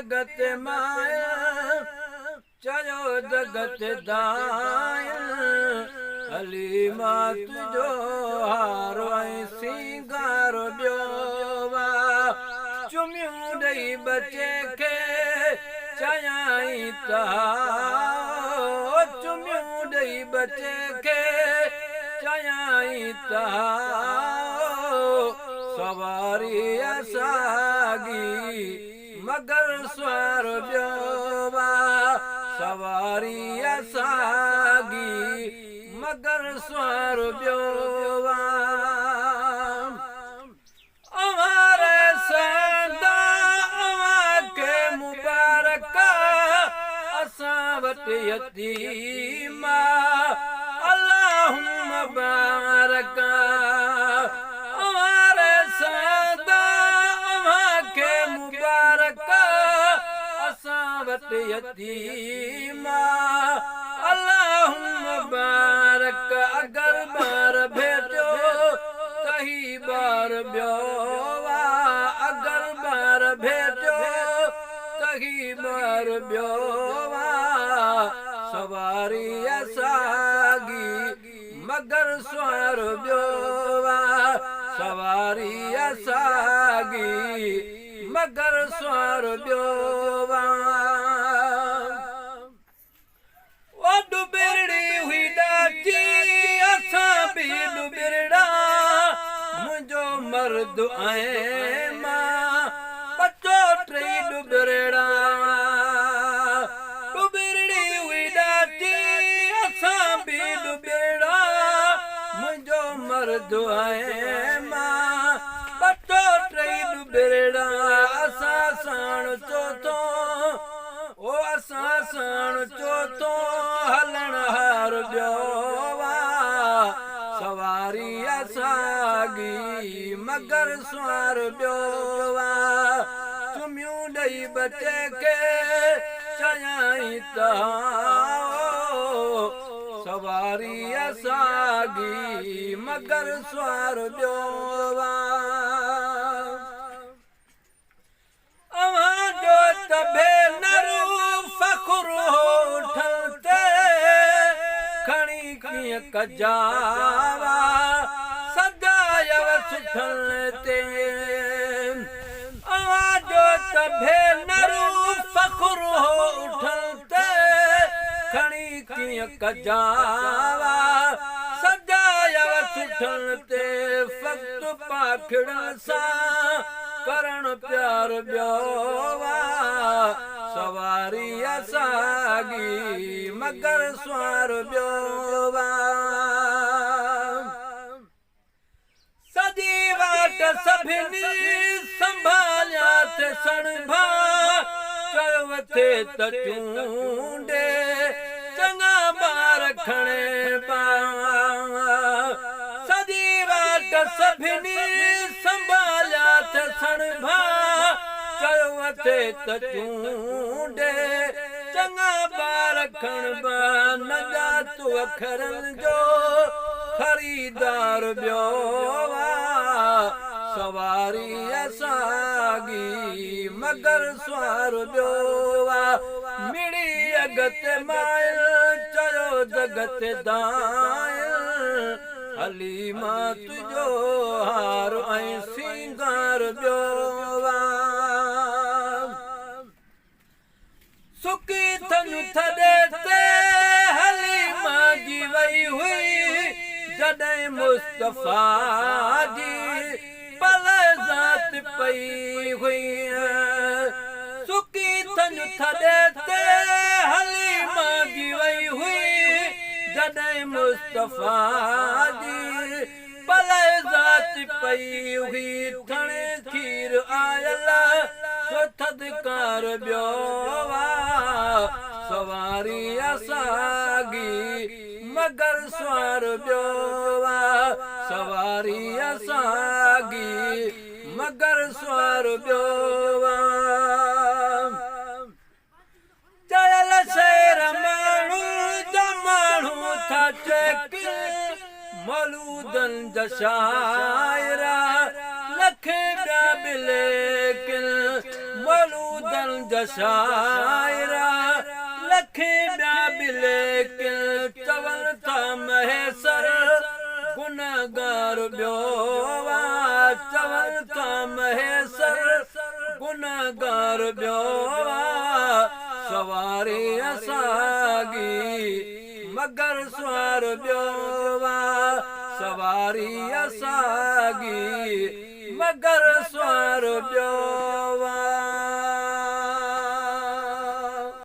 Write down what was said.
अगत माया चयो जगत दाया हलीमा तुझो हारो ऐं सिंगारो ॿियो वा चुमियूं ॾेई बचे खे चयाई त चुमियूं ॾेई बचे खे चयाई त सवारी असागी मगर स्वार ॿियो वा सवारी असागी मगर स्वार ॿियो वा अवारे सदा अवांखे मुबारक असां वटि यतीमा अल्लाहुम्म बारक अवारे सदा अवांखे मुबारक असां वटि यतीमा अल्लाहुम्म बारक अगर बार भेटो तही बार ॿियो वा अगर बार भेटो तही बार ॿियो वा सवारी असागी मगर स्वार ॿियो वा सवारी असागी मगर स्वार ॿियो वा डुबिरड़ी हुई ॾाची असां बि डुबिरड़ा मुंहिंजो मर्द ऐं मां बचो टई डुबिरड़ा डुबिरड़ी हुई ॾाची असां बि डुबिरड़ा मुंहिंजो मर्द ऐं मां बचो टई डुबिरड़ा असां साण चोथो ओ असां साण चोथो हलण हार ॿियो वा सवारी असागी मगर स्वार ॿियो वा चुमियूं ॾेई बचे खे चयाई त सवारी असागी मगर स्वार ॿियो वा अवांजो त भेनरू फ़ख़ुरु ठलते खणी कीअं कजावा सजायव सुठल ते अवांजो त भेनरू फ़ख़ुरु ठलते खणी कीअं कजावा सजायव सुठल ते फ़क़्त पाखिड़न सां करण प्यार ॿियो वा सवारी असागी मगर स्वार ॿियो वा सॼी वाट सभिनी संभालिया थे सणभा चयो थे त चूंडे चङा ॿार खणे पा सॼी वाट सभिनी संभालिया थे सणभा चयो थे त चूंडे चङा ॿार खणबा न जातू अखरनि जो ख़रीदार ॿियो वा सवारी असागी मगर स्वार ॿियो वा मिड़ी अगत मायल चयो जगत दायल हलीमा तुझो हार ऐं सिंगार ॿियो वा सुकी थनु थॾे ते हलीमा जी वई हुई जॾहिं मुस्तफ़ा जी पल ज़ात पई हुई सुकी थनु थॾे ते हलीमा जी वई हुई जॾहिं मुस्तफ़ा जी पल ज़ात पई हुई थणे खीर आयल थदकार ॿियो वा सवारी असागी मगर स्वार ॿियो वा सवारी असागी मगर स्वार ॿियो वा चयल शेर माण्हू जा माण्हू था चेक मौलूदन जा शाइरा लखे ॿिया बिलेकिन मौलूदन जशायरा लखे ॿिया बिले चवनि था महेसर गुनहगार ॿियो चवनि था महेसर गुनहगार ॿियो सवारी असांगी मगर स्वार ॿियो सवारी असांगी मगर स्वार ॿियो